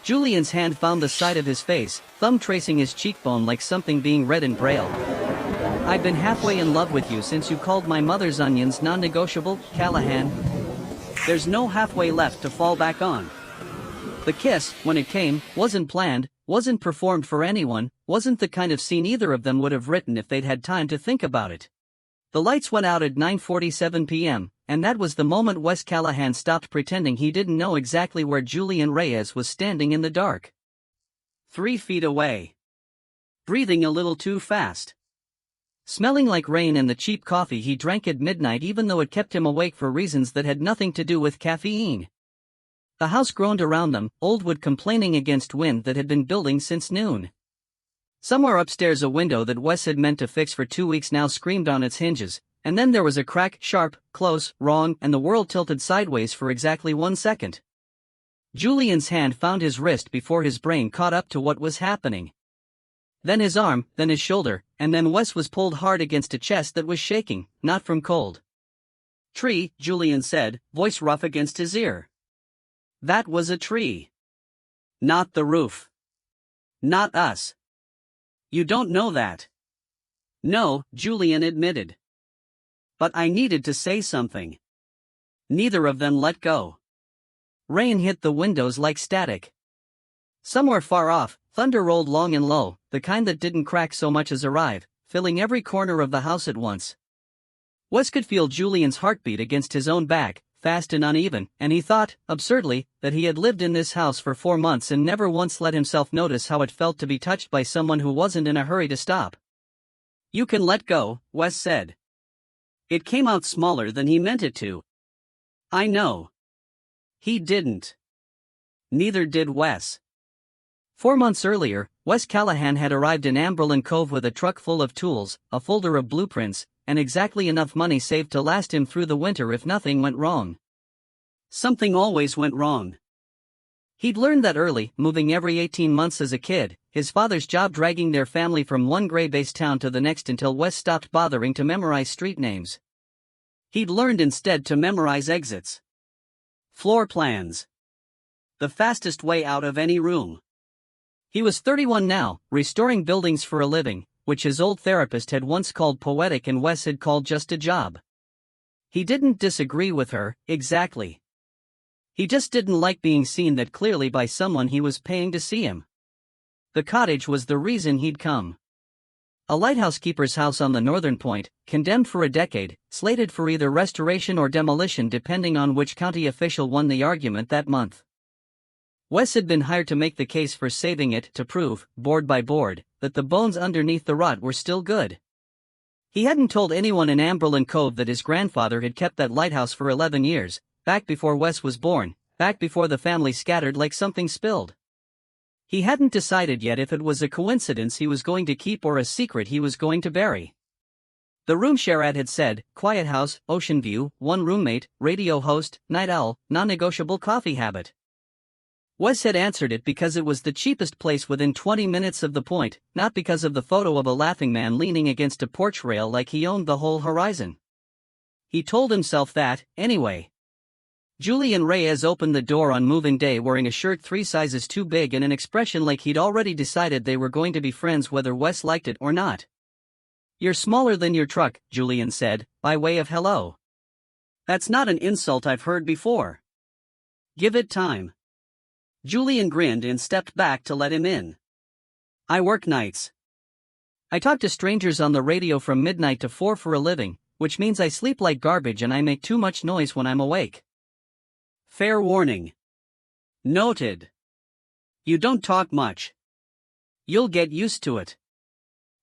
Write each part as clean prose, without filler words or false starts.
Julian's hand found the side of his face, thumb tracing his cheekbone like something being read in braille. "I've been halfway in love with you since you called my mother's onions non-negotiable, Callahan. There's no halfway left to fall back on." The kiss, when it came, wasn't planned, wasn't performed for anyone, wasn't the kind of scene either of them would have written if they'd had time to think about it. The lights went out at 9:47 p.m., and that was the moment Wes Callahan stopped pretending he didn't know exactly where Julian Reyes was standing in the dark. 3 feet away. Breathing a little too fast. Smelling like rain and the cheap coffee he drank at midnight even though it kept him awake for reasons that had nothing to do with caffeine. The house groaned around them, old wood complaining against wind that had been building since noon. Somewhere upstairs a window that Wes had meant to fix for 2 weeks now screamed on its hinges, and then there was a crack, sharp, close, wrong, and the world tilted sideways for exactly 1 second. Julian's hand found his wrist before his brain caught up to what was happening. Then his arm, then his shoulder, and then Wes was pulled hard against a chest that was shaking, not from cold. "Tree," Julian said, voice rough against his ear. That was a tree. Not the roof. Not us. You don't know that. No, Julian admitted. But I needed to say something. Neither of them let go. Rain hit the windows like static. Somewhere far off, thunder rolled long and low, the kind that didn't crack so much as arrive, filling every corner of the house at once. Wes could feel Julian's heartbeat against his own back, fast and uneven, and he thought, absurdly, that he had lived in this house for 4 months and never once let himself notice how it felt to be touched by someone who wasn't in a hurry to stop. "You can let go," Wes said. It came out smaller than he meant it to. "I know." He didn't. Neither did Wes. 4 months earlier, Wes Callahan had arrived in Amberlin Cove with a truck full of tools, a folder of blueprints, and exactly enough money saved to last him through the winter if nothing went wrong. Something always went wrong. He'd learned that early, moving every 18 months as a kid, his father's job dragging their family from one gray-based town to the next until Wes stopped bothering to memorize street names. He'd learned instead to memorize exits. Floor plans. The fastest way out of any room. He was 31 now, restoring buildings for a living, which his old therapist had once called poetic and Wes had called just a job. He didn't disagree with her, exactly. He just didn't like being seen that clearly by someone he was paying to see him. The cottage was the reason he'd come. A lighthouse keeper's house on the northern point, condemned for a decade, slated for either restoration or demolition depending on which county official won the argument that month. Wes had been hired to make the case for saving it to prove, board by board, that the bones underneath the rot were still good. He hadn't told anyone in Amberlin Cove that his grandfather had kept that lighthouse for 11 years, back before Wes was born, back before the family scattered like something spilled. He hadn't decided yet if it was a coincidence he was going to keep or a secret he was going to bury. The room share ad had said, quiet house, ocean view, 1 roommate, radio host, night owl, non-negotiable coffee habit. Wes had answered it because it was the cheapest place within 20 minutes of the point, not because of the photo of a laughing man leaning against a porch rail like he owned the whole horizon. He told himself that, anyway. Julian Reyes opened the door on moving day wearing a shirt 3 sizes too big and an expression like he'd already decided they were going to be friends whether Wes liked it or not. "You're smaller than your truck," Julian said, by way of hello. "That's not an insult I've heard before. Give it time." Julian grinned and stepped back to let him in. "I work nights. I talk to strangers on the radio from midnight to 4 for a living, which means I sleep like garbage and I make too much noise when I'm awake." Fair warning. Noted. You don't talk much. You'll get used to it.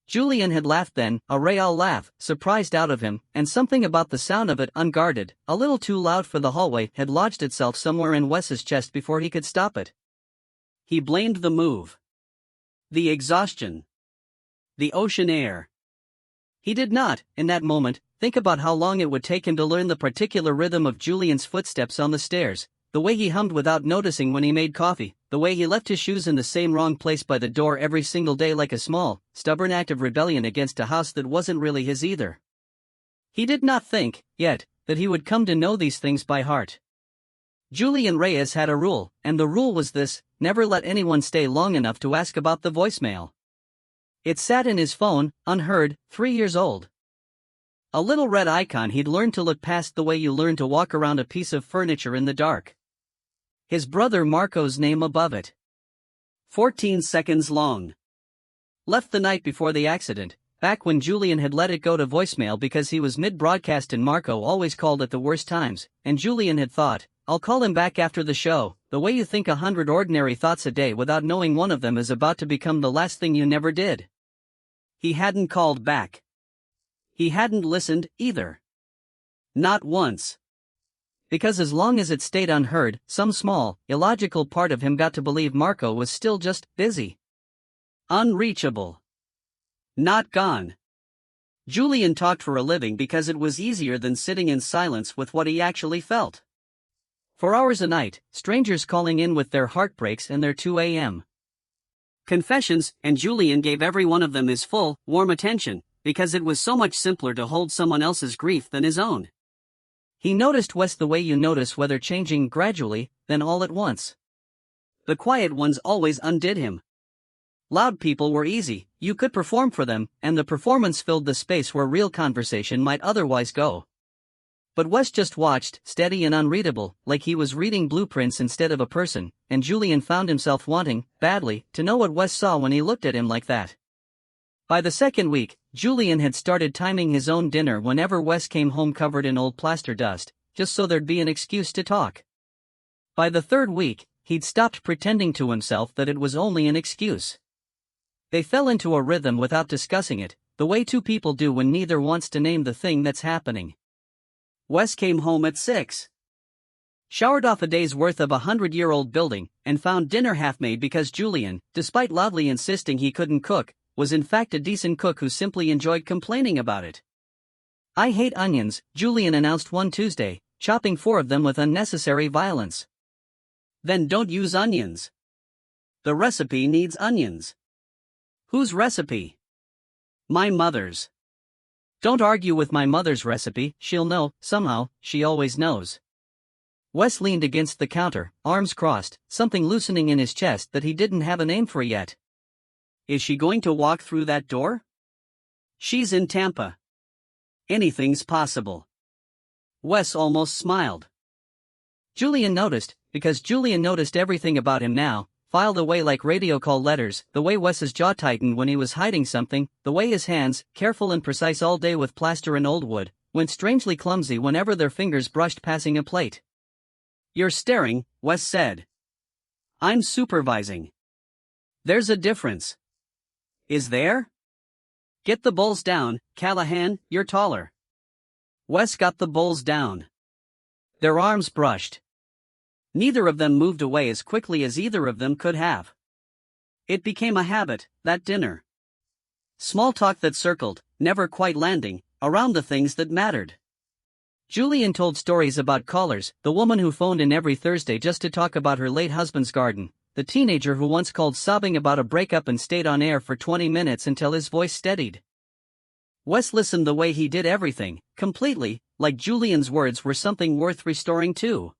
Julian had laughed then, a real laugh, surprised out of him, and something about the sound of it, unguarded, a little too loud for the hallway, had lodged itself somewhere in Wes's chest before he could stop it. He blamed the move. The exhaustion. The ocean air. He did not, in that moment, think about how long it would take him to learn the particular rhythm of Julian's footsteps on the stairs, the way he hummed without noticing when he made coffee, the way he left his shoes in the same wrong place by the door every single day like a small, stubborn act of rebellion against a house that wasn't really his either. He did not think, yet, that he would come to know these things by heart. Julian Reyes had a rule, and the rule was this: never let anyone stay long enough to ask about the voicemail. It sat in his phone, unheard, 3 years old. A little red icon he'd learned to look past the way you learn to walk around a piece of furniture in the dark. His brother Marco's name above it. 14 seconds long. Left the night before the accident, back when Julian had let it go to voicemail because he was mid-broadcast and Marco always called at the worst times, and Julian had thought, I'll call him back after the show, the way you think 100 ordinary thoughts a day without knowing one of them is about to become the last thing you never did. He hadn't called back. He hadn't listened, either. Not once. Because as long as it stayed unheard, some small, illogical part of him got to believe Marco was still just busy. Unreachable. Not gone. Julian talked for a living because it was easier than sitting in silence with what he actually felt. For hours a night, strangers calling in with their heartbreaks and their 2 a.m. confessions, and Julian gave every one of them his full, warm attention, because it was so much simpler to hold someone else's grief than his own. He noticed Wes the way you notice weather changing gradually, then all at once. The quiet ones always undid him. Loud people were easy, you could perform for them, and the performance filled the space where real conversation might otherwise go. But Wes just watched, steady and unreadable, like he was reading blueprints instead of a person, and Julian found himself wanting, badly, to know what Wes saw when he looked at him like that. By the second week, Julian had started timing his own dinner whenever Wes came home covered in old plaster dust, just so there'd be an excuse to talk. By the third week, he'd stopped pretending to himself that it was only an excuse. They fell into a rhythm without discussing it, the way two people do when neither wants to name the thing that's happening. Wes came home at 6. Showered off a day's worth of a 100-year-old building, and found dinner half-made because Julian, despite loudly insisting he couldn't cook, was in fact a decent cook who simply enjoyed complaining about it. I hate onions, Julian announced one Tuesday, chopping 4 of them with unnecessary violence. Then don't use onions. The recipe needs onions. Whose recipe? My mother's. Don't argue with my mother's recipe, she'll know, somehow, she always knows. Wes leaned against the counter, arms crossed, something loosening in his chest that he didn't have a name for yet. Is she going to walk through that door? She's in Tampa. Anything's possible. Wes almost smiled. Julian noticed, because Julian noticed everything about him now, filed away like radio call letters, the way Wes's jaw tightened when he was hiding something, the way his hands, careful and precise all day with plaster and old wood, went strangely clumsy whenever their fingers brushed passing a plate. You're staring, Wes said. I'm supervising. There's a difference. Is there? Get the bowls down, Callahan, you're taller. Wes got the bowls down. Their arms brushed. Neither of them moved away as quickly as either of them could have. It became a habit, that dinner. Small talk that circled, never quite landing, around the things that mattered. Julian told stories about callers, the woman who phoned in every Thursday just to talk about her late husband's garden, the teenager who once called sobbing about a breakup and stayed on air for 20 minutes until his voice steadied. Wes listened the way he did everything, completely, like Julian's words were something worth restoring too.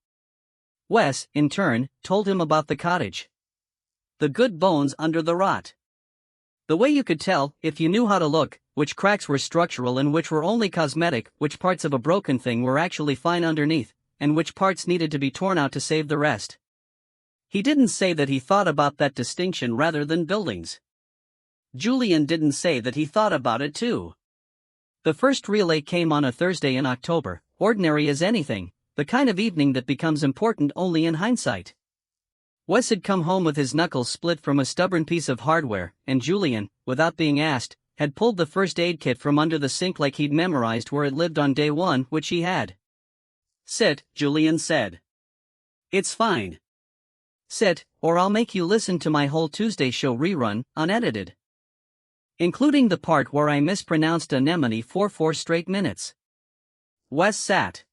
Wes, in turn, told him about the cottage. The good bones under the rot. The way you could tell, if you knew how to look, which cracks were structural and which were only cosmetic, which parts of a broken thing were actually fine underneath, and which parts needed to be torn out to save the rest. He didn't say that he thought about that distinction rather than buildings. Julian didn't say that he thought about it too. The first relay came on a Thursday in October, ordinary as anything, the kind of evening that becomes important only in hindsight. Wes had come home with his knuckles split from a stubborn piece of hardware, and Julian, without being asked, had pulled the first aid kit from under the sink like he'd memorized where it lived on day one, which he had. Sit, Julian said. It's fine. Sit, or I'll make you listen to my whole Tuesday show rerun, unedited. Including the part where I mispronounced anemone for 4 straight minutes. Wes sat.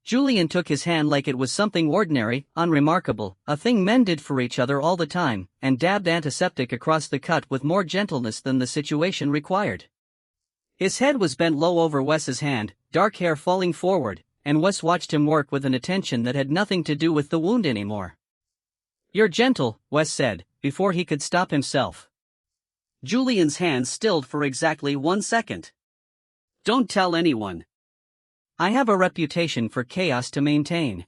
Julian took his hand like it was something ordinary, unremarkable, a thing men did for each other all the time, and dabbed antiseptic across the cut with more gentleness than the situation required. His head was bent low over Wes's hand, dark hair falling forward, and Wes watched him work with an attention that had nothing to do with the wound anymore. "You're gentle," Wes said, before he could stop himself. Julian's hands stilled for exactly 1 second. "Don't tell anyone. I have a reputation for chaos to maintain.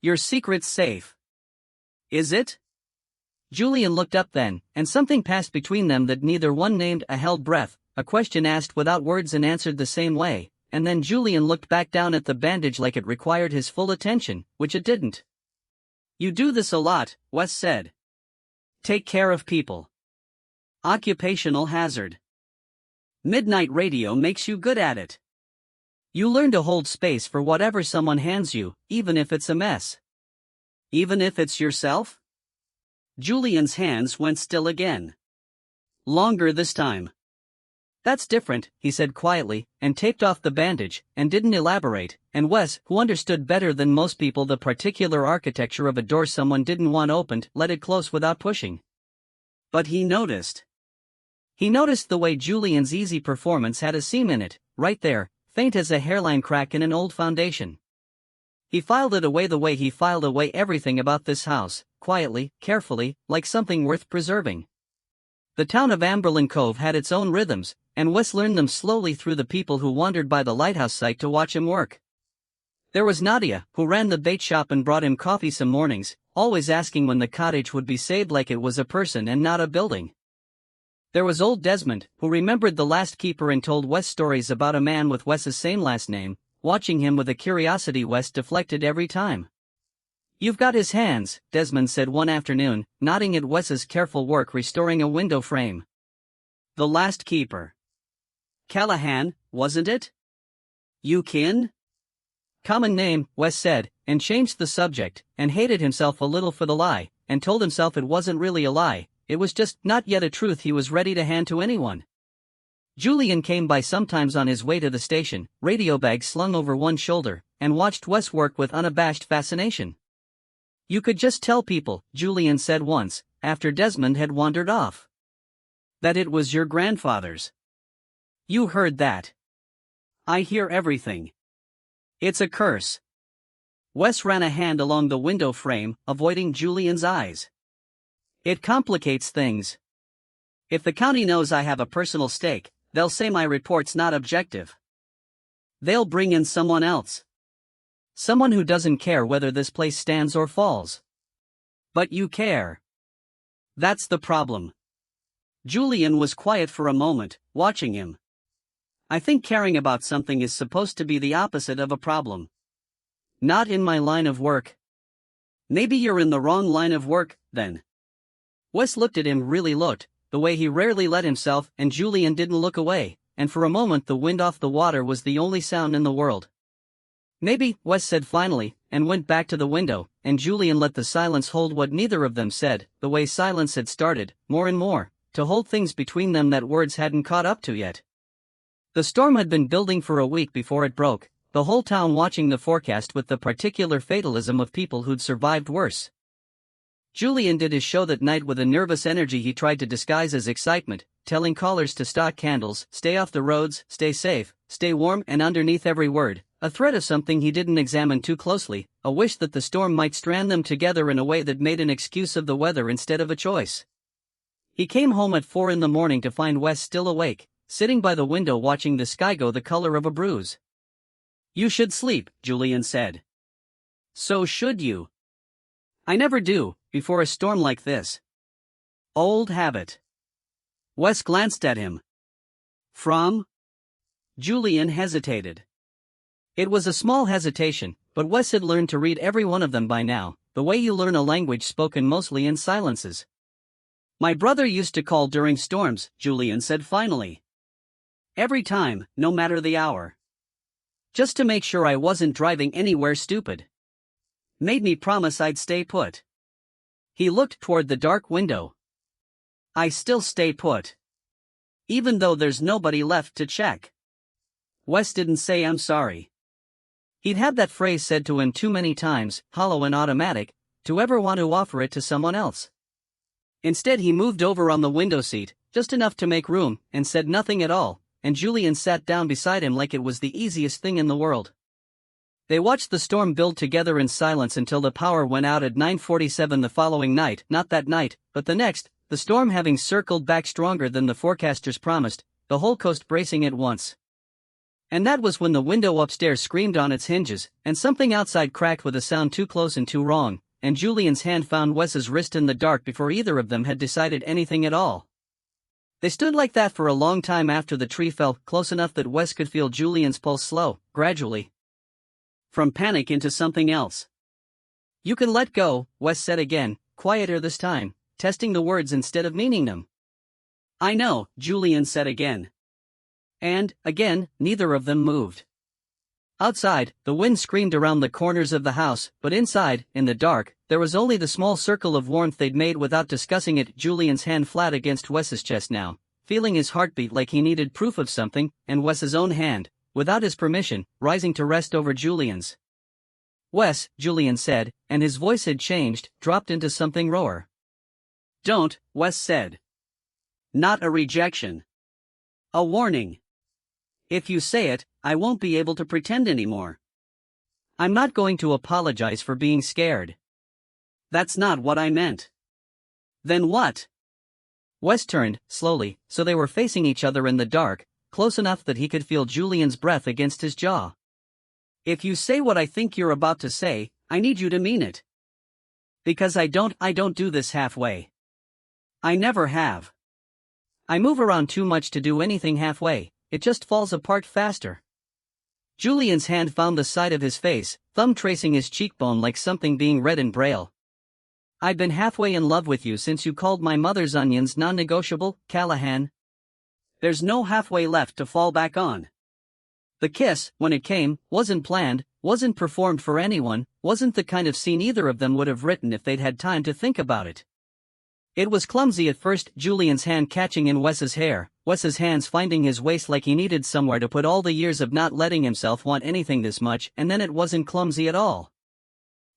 Your secret's safe." "Is it?" Julian looked up then, and something passed between them that neither one named. A held breath, a question asked without words and answered the same way, and then Julian looked back down at the bandage like it required his full attention, which it didn't. "You do this a lot," Wes said. "Take care of people. Occupational hazard. Midnight radio makes you good at it. You learn to hold space for whatever someone hands you, even if it's a mess. Even if it's yourself?" Julian's hands went still again. Longer this time. "That's different," he said quietly, and taped off the bandage, and didn't elaborate, and Wes, who understood better than most people the particular architecture of a door someone didn't want opened, let it close without pushing. But he noticed. He noticed the way Julian's easy performance had a seam in it, right there, faint as a hairline crack in an old foundation. He filed it away the way he filed away everything about this house, quietly, carefully, like something worth preserving. The town of Amberlin Cove had its own rhythms, and Wes learned them slowly through the people who wandered by the lighthouse site to watch him work. There was Nadia, who ran the bait shop and brought him coffee some mornings, always asking when the cottage would be saved like it was a person and not a building. There was old Desmond, who remembered the last keeper and told Wes stories about a man with Wes's same last name, watching him with a curiosity Wes deflected every time. "You've got his hands," Desmond said one afternoon, nodding at Wes's careful work restoring a window frame. "The last keeper. Callahan, wasn't it? You kin?" "Common name," Wes said, and changed the subject, and hated himself a little for the lie, and told himself it wasn't really a lie, it was just not yet a truth he was ready to hand to anyone. Julian came by sometimes on his way to the station, radio bag slung over one shoulder, and watched Wes work with unabashed fascination. "You could just tell people," Julian said once, after Desmond had wandered off, "that it was your grandfather's." "You heard that." "I hear everything. It's a curse." Wes ran a hand along the window frame, avoiding Julian's eyes. "It complicates things. If the county knows I have a personal stake, they'll say my report's not objective. They'll bring in someone else. Someone who doesn't care whether this place stands or falls. But you care. That's the problem." Julian was quiet for a moment, watching him. "I think caring about something is supposed to be the opposite of a problem. Not in my line of work." "Maybe you're in the wrong line of work, then." Wes looked at him, really looked, the way he rarely let himself, and Julian didn't look away, and for a moment the wind off the water was the only sound in the world. "Maybe," Wes said finally, and went back to the window, and Julian let the silence hold what neither of them said, the way silence had started, more and more, to hold things between them that words hadn't caught up to yet. The storm had been building for a week before it broke, the whole town watching the forecast with the particular fatalism of people who'd survived worse. Julian did his show that night with a nervous energy he tried to disguise as excitement, telling callers to stock candles, stay off the roads, stay safe, stay warm, and underneath every word, a threat of something he didn't examine too closely, a wish that the storm might strand them together in a way that made an excuse of the weather instead of a choice. He came home at 4 a.m. to find Wes still awake, sitting by the window watching the sky go the color of a bruise. "You should sleep," Julian said. "So should you." "I never do, before a storm like this." "Old habit." Wes glanced at him. "From?" Julian hesitated. It was a small hesitation, but Wes had learned to read every one of them by now, the way you learn a language spoken mostly in silences. "My brother used to call during storms," Julian said finally. "Every time, no matter the hour. Just to make sure I wasn't driving anywhere stupid. Made me promise I'd stay put." He looked toward the dark window. "I still stay put. Even though there's nobody left to check." Wes didn't say "I'm sorry." He'd had that phrase said to him too many times, hollow and automatic, to ever want to offer it to someone else. Instead he moved over on the window seat, just enough to make room, and said nothing at all, and Julian sat down beside him like it was the easiest thing in the world. They watched the storm build together in silence until the power went out at 9:47 the following night, not that night, but the next, the storm having circled back stronger than the forecasters promised, the whole coast bracing at once. And that was when the window upstairs screamed on its hinges, and something outside cracked with a sound too close and too wrong, and Julian's hand found Wes's wrist in the dark before either of them had decided anything at all. They stood like that for a long time after the tree fell, close enough that Wes could feel Julian's pulse slow, gradually. From panic into something else. "You can let go," Wes said again, quieter this time, testing the words instead of meaning them. "I know," Julian said again. And, again, neither of them moved. Outside, the wind screamed around the corners of the house, but inside, in the dark, there was only the small circle of warmth they'd made without discussing it. Julian's hand flat against Wes's chest now, feeling his heartbeat like he needed proof of something, and Wes's own hand, without his permission, rising to rest over Julian's. "Wes," Julian said, and his voice had changed, dropped into something rawer. "Don't," Wes said. Not a rejection. A warning. "If you say it, I won't be able to pretend anymore. I'm not going to apologize for being scared. That's not what I meant." "Then what?" Wes turned, slowly, so they were facing each other in the dark, close enough that he could feel Julian's breath against his jaw. "If you say what I think you're about to say, I need you to mean it. Because I don't do this halfway. I never have. I move around too much to do anything halfway, it just falls apart faster." Julian's hand found the side of his face, thumb tracing his cheekbone like something being read in braille. "I've been halfway in love with you since you called my mother's onions non-negotiable, Callahan. There's no halfway left to fall back on. The kiss, when it came, wasn't planned, wasn't performed for anyone, wasn't the kind of scene either of them would have written if they'd had time to think about it. It was clumsy at first, Julian's hand catching in Wes's hair, Wes's hands finding his waist like he needed somewhere to put all the years of not letting himself want anything this much, and then it wasn't clumsy at all.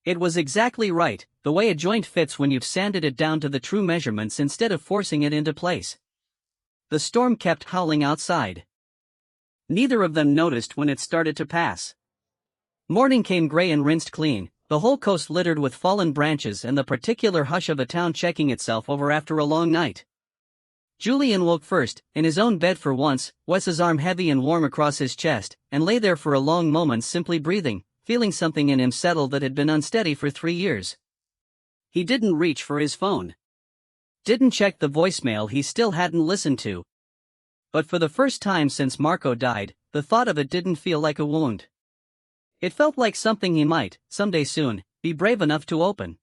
It was exactly right, the way a joint fits when you've sanded it down to the true measurements instead of forcing it into place. The storm kept howling outside. Neither of them noticed when it started to pass. Morning came gray and rinsed clean, the whole coast littered with fallen branches and the particular hush of a town checking itself over after a long night. Julian woke first, in his own bed for once, Wes's arm heavy and warm across his chest, and lay there for a long moment simply breathing, feeling something in him settle that had been unsteady for 3 years. He didn't reach for his phone. Didn't check the voicemail he still hadn't listened to. But for the first time since Marco died, the thought of it didn't feel like a wound. It felt like something he might, someday soon, be brave enough to open.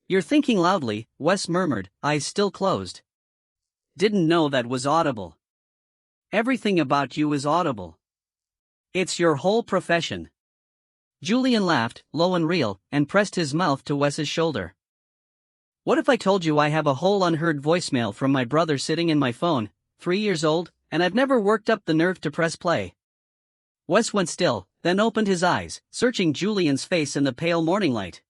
"You're thinking loudly," Wes murmured, eyes still closed. "Didn't know that was audible. Everything about you is audible. It's your whole profession." Julian laughed, low and real, and pressed his mouth to Wes's shoulder. "What if I told you I have a whole unheard voicemail from my brother sitting in my phone, 3 years old, and I've never worked up the nerve to press play?" Wes went still, then opened his eyes, searching Julian's face in the pale morning light.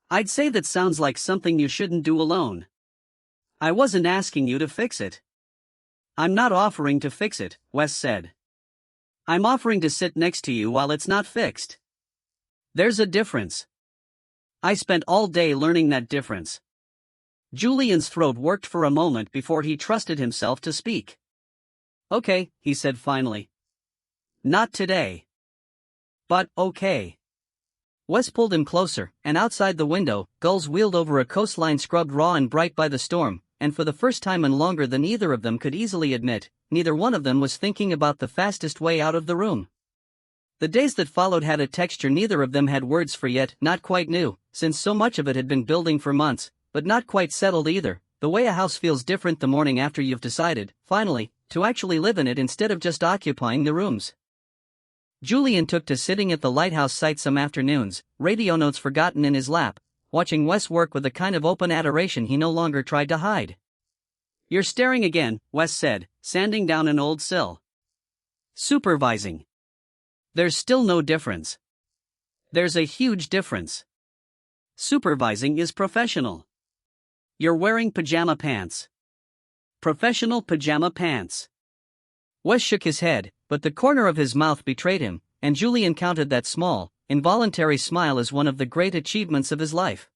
"I'd say that sounds like something you shouldn't do alone. I wasn't asking you to fix it." "I'm not offering to fix it," Wes said. "I'm offering to sit next to you while it's not fixed. There's a difference. I spent all day learning that difference." Julian's throat worked for a moment before he trusted himself to speak. "Okay," he said finally. "Not today. But, okay." Wes pulled him closer, and outside the window, gulls wheeled over a coastline scrubbed raw and bright by the storm, and for the first time in longer than either of them could easily admit, neither one of them was thinking about the fastest way out of the room. The days that followed had a texture neither of them had words for yet, not quite new, since so much of it had been building for months, but not quite settled either, the way a house feels different the morning after you've decided, finally, to actually live in it instead of just occupying the rooms. Julian took to sitting at the lighthouse site some afternoons, radio notes forgotten in his lap, watching Wes work with a kind of open adoration he no longer tried to hide. "You're staring again," Wes said, sanding down an old sill. "Supervising. There's still no difference. There's a huge difference. Supervising is professional. You're wearing pajama pants. Professional pajama pants." Wes shook his head, but the corner of his mouth betrayed him, and Julian counted that small, involuntary smile as one of the great achievements of his life.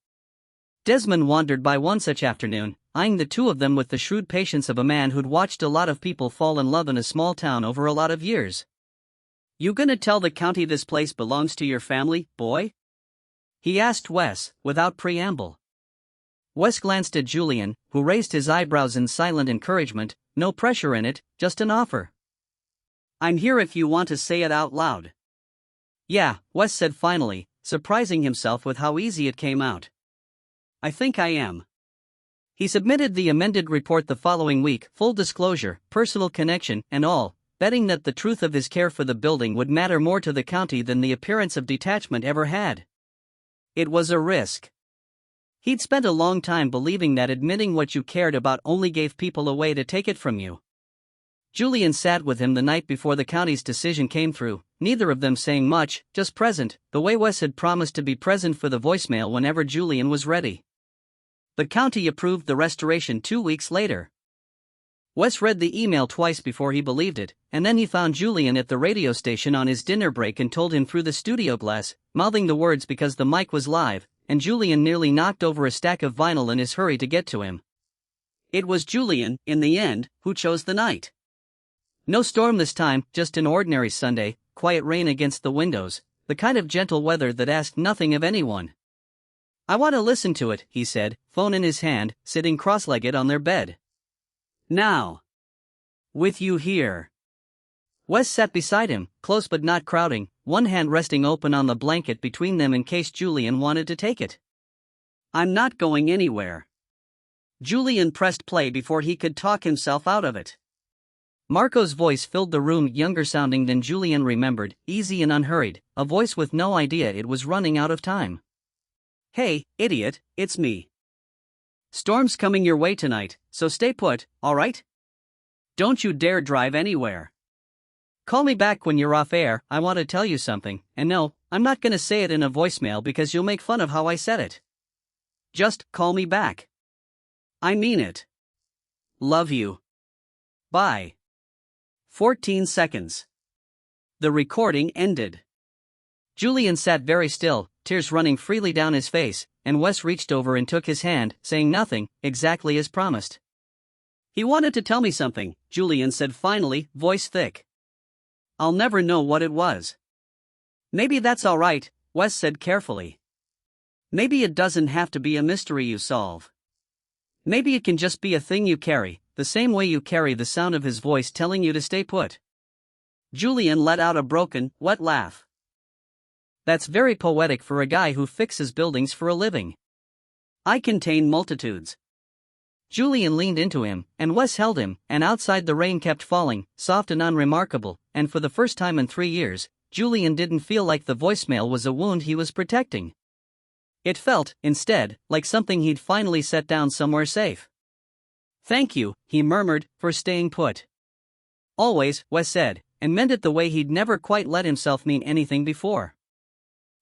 Desmond wandered by one such afternoon, eyeing the two of them with the shrewd patience of a man who'd watched a lot of people fall in love in a small town over a lot of years. "You gonna tell the county this place belongs to your family, boy?" he asked Wes, without preamble. Wes glanced at Julian, who raised his eyebrows in silent encouragement. No pressure in it, just an offer. "I'm here if you want to say it out loud." "Yeah," Wes said finally, surprising himself with how easy it came out. "I think I am." He submitted the amended report the following week, full disclosure, personal connection, and all, betting that the truth of his care for the building would matter more to the county than the appearance of detachment ever had. It was a risk. He'd spent a long time believing that admitting what you cared about only gave people a way to take it from you. Julian sat with him the night before the county's decision came through, neither of them saying much, just present, the way Wes had promised to be present for the voicemail whenever Julian was ready. The county approved the restoration 2 weeks later. Wes read the email twice before he believed it, and then he found Julian at the radio station on his dinner break and told him through the studio glass, mouthing the words because the mic was live, and Julian nearly knocked over a stack of vinyl in his hurry to get to him. It was Julian, in the end, who chose the night. No storm this time, just an ordinary Sunday, quiet rain against the windows, the kind of gentle weather that asked nothing of anyone. "I want to listen to it," he said, phone in his hand, sitting cross-legged on their bed. "Now. With you here." Wes sat beside him, close but not crowding, one hand resting open on the blanket between them in case Julian wanted to take it. "I'm not going anywhere." Julian pressed play before he could talk himself out of it. Marco's voice filled the room, younger sounding than Julian remembered, easy and unhurried, a voice with no idea it was running out of time. "Hey, idiot, it's me. Storm's coming your way tonight, so stay put, alright? Don't you dare drive anywhere. Call me back when you're off air, I want to tell you something, and no, I'm not gonna say it in a voicemail because you'll make fun of how I said it. Just call me back. I mean it. Love you. Bye." 14 seconds. The recording ended. Julian sat very still, tears running freely down his face, and Wes reached over and took his hand, saying nothing, exactly as promised. "He wanted to tell me something," Julian said finally, voice thick. "I'll never know what it was." "Maybe that's all right," Wes said carefully. "Maybe it doesn't have to be a mystery you solve. Maybe it can just be a thing you carry, the same way you carry the sound of his voice telling you to stay put." Julian let out a broken, wet laugh. "That's very poetic for a guy who fixes buildings for a living. I contain multitudes." Julian leaned into him, and Wes held him, and outside the rain kept falling, soft and unremarkable, and for the first time in 3 years, Julian didn't feel like the voicemail was a wound he was protecting. It felt, instead, like something he'd finally set down somewhere safe. "Thank you," he murmured, "for staying put." "Always," Wes said, and meant it the way he'd never quite let himself mean anything before.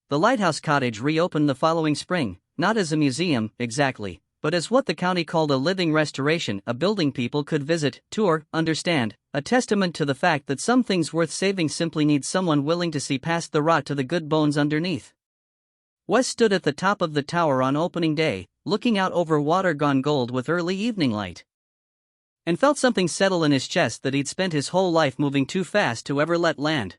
The Lighthouse Cottage reopened the following spring, not as a museum, exactly, but as what the county called a living restoration, a building people could visit, tour, understand, a testament to the fact that some things worth saving simply need someone willing to see past the rot to the good bones underneath. Wes stood at the top of the tower on opening day, looking out over water gone gold with early evening light, and felt something settle in his chest that he'd spent his whole life moving too fast to ever let land.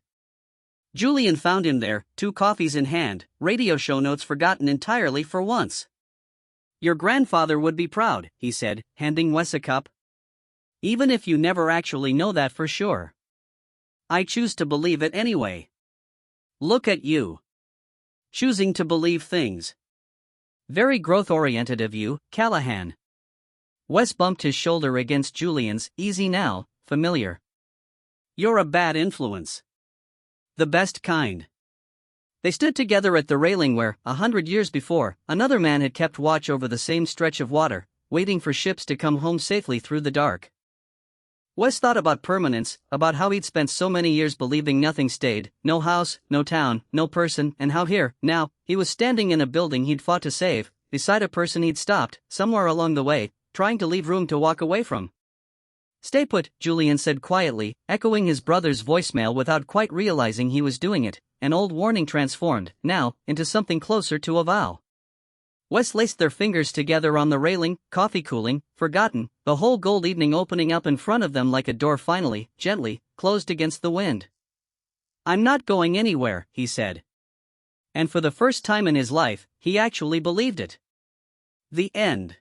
Julian found him there, 2 coffees in hand, radio show notes forgotten entirely for once. "Your grandfather would be proud," he said, handing Wes a cup. "Even if you never actually know that for sure. I choose to believe it anyway. Look at you. Choosing to believe things. Very growth-oriented of you, Callahan." Wes bumped his shoulder against Julian's, easy now, familiar. "You're a bad influence. The best kind." They stood together at the railing where, 100 years before, another man had kept watch over the same stretch of water, waiting for ships to come home safely through the dark. Wes thought about permanence, about how he'd spent so many years believing nothing stayed, no house, no town, no person, and how here, now, he was standing in a building he'd fought to save, beside a person he'd stopped, somewhere along the way, trying to leave room to walk away from. Stay put, Julian said quietly, echoing his brother's voicemail without quite realizing he was doing it, an old warning transformed, now, into something closer to a vow. Wes laced their fingers together on the railing, coffee cooling, forgotten, the whole gold evening opening up in front of them like a door finally, gently, closed against the wind. "I'm not going anywhere," he said. And for the first time in his life, he actually believed it. The end.